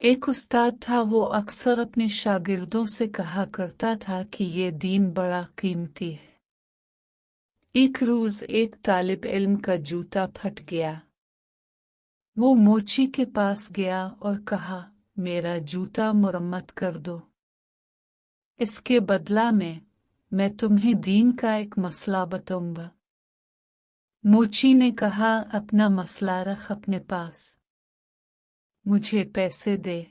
ایک استاد تھا، وہ اکثر اپنے شاگردوں سے کہا کرتا تھا کہ یہ دین بڑا قیمتی ہے۔ ایک روز ایک طالب علم کا جوتا پھٹ گیا۔ وہ موچی کے پاس گیا اور کہا، میرا جوتا مرمت کر دو، اس کے بدلہ میں تمہیں دین کا ایک مسئلہ بتاؤں گا۔ موچی نے کہا، اپنا مسئلہ رکھ اپنے پاس، مجھے پیسے دے۔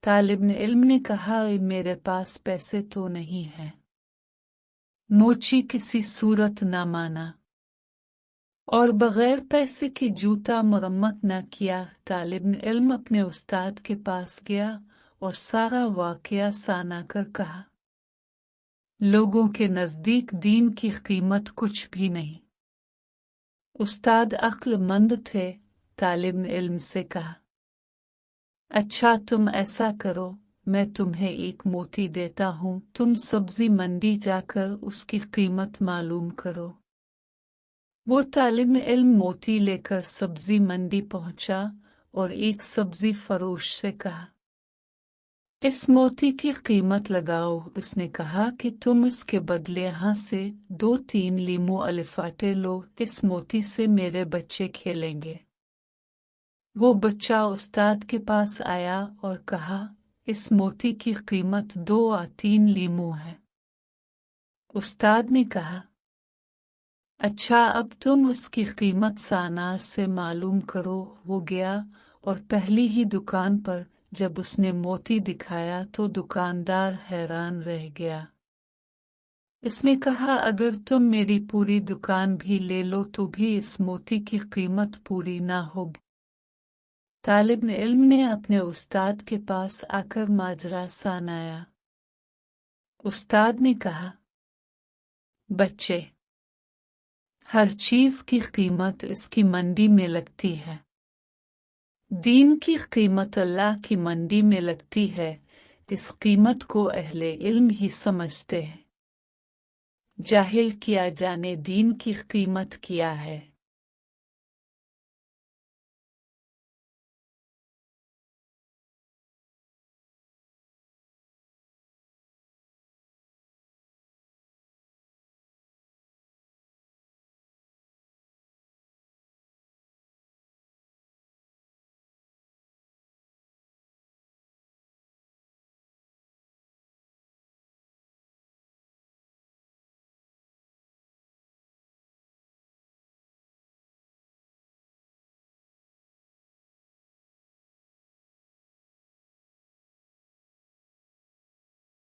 طالب علم نے کہا، میرے پاس پیسے تو نہیں ہیں۔ موچی کسی صورت نہ مانا اور بغیر پیسے کے جوتا مرمت نہ کیا۔ طالب علم اپنے استاد کے پاس گیا اور سارا واقعہ سنا کر کہا، لوگوں کے نزدیک دین کی قیمت کچھ بھی نہیں۔ استاد عقل مند تھے، طالب علم سے کہا، اچھا تم ایسا کرو، میں تمہیں ایک موتی دیتا ہوں، تم سبزی منڈی جا کر اس کی قیمت معلوم کرو۔ وہ طالب علم موتی لے کر سبزی منڈی پہنچا اور ایک سبزی فروش سے کہا، اس موتی کی قیمت لگاؤ۔ اس نے کہا کہ تم اس کے بدلے یہاں سے 2-3 لیمو الفاٹے لو، اس موتی سے میرے بچے کھیلیں گے۔ وہ بچہ استاد کے پاس آیا اور کہا، اس موتی کی قیمت 2-3 لیمو ہے۔ استاد نے کہا، اچھا اب تم اس کی قیمت سانار سے معلوم کرو۔ وہ گیا اور پہلی ہی دکان پر جب اس نے موتی دکھایا تو دکاندار حیران رہ گیا۔ اس نے کہا، اگر تم میری پوری دکان بھی لے لو تو بھی اس موتی کی قیمت پوری نہ ہوگی۔ طالب علم نے اپنے استاد کے پاس آ کر ماجرا سنایا۔ استاد نے کہا، بچے، ہر چیز کی قیمت اس کی منڈی میں لگتی ہے۔ دین کی قیمت اللہ کی منڈی میں لگتی ہے، اس قیمت کو اہل علم ہی سمجھتے ہیں۔ جاہل کیا جانے دین کی قیمت کیا ہے۔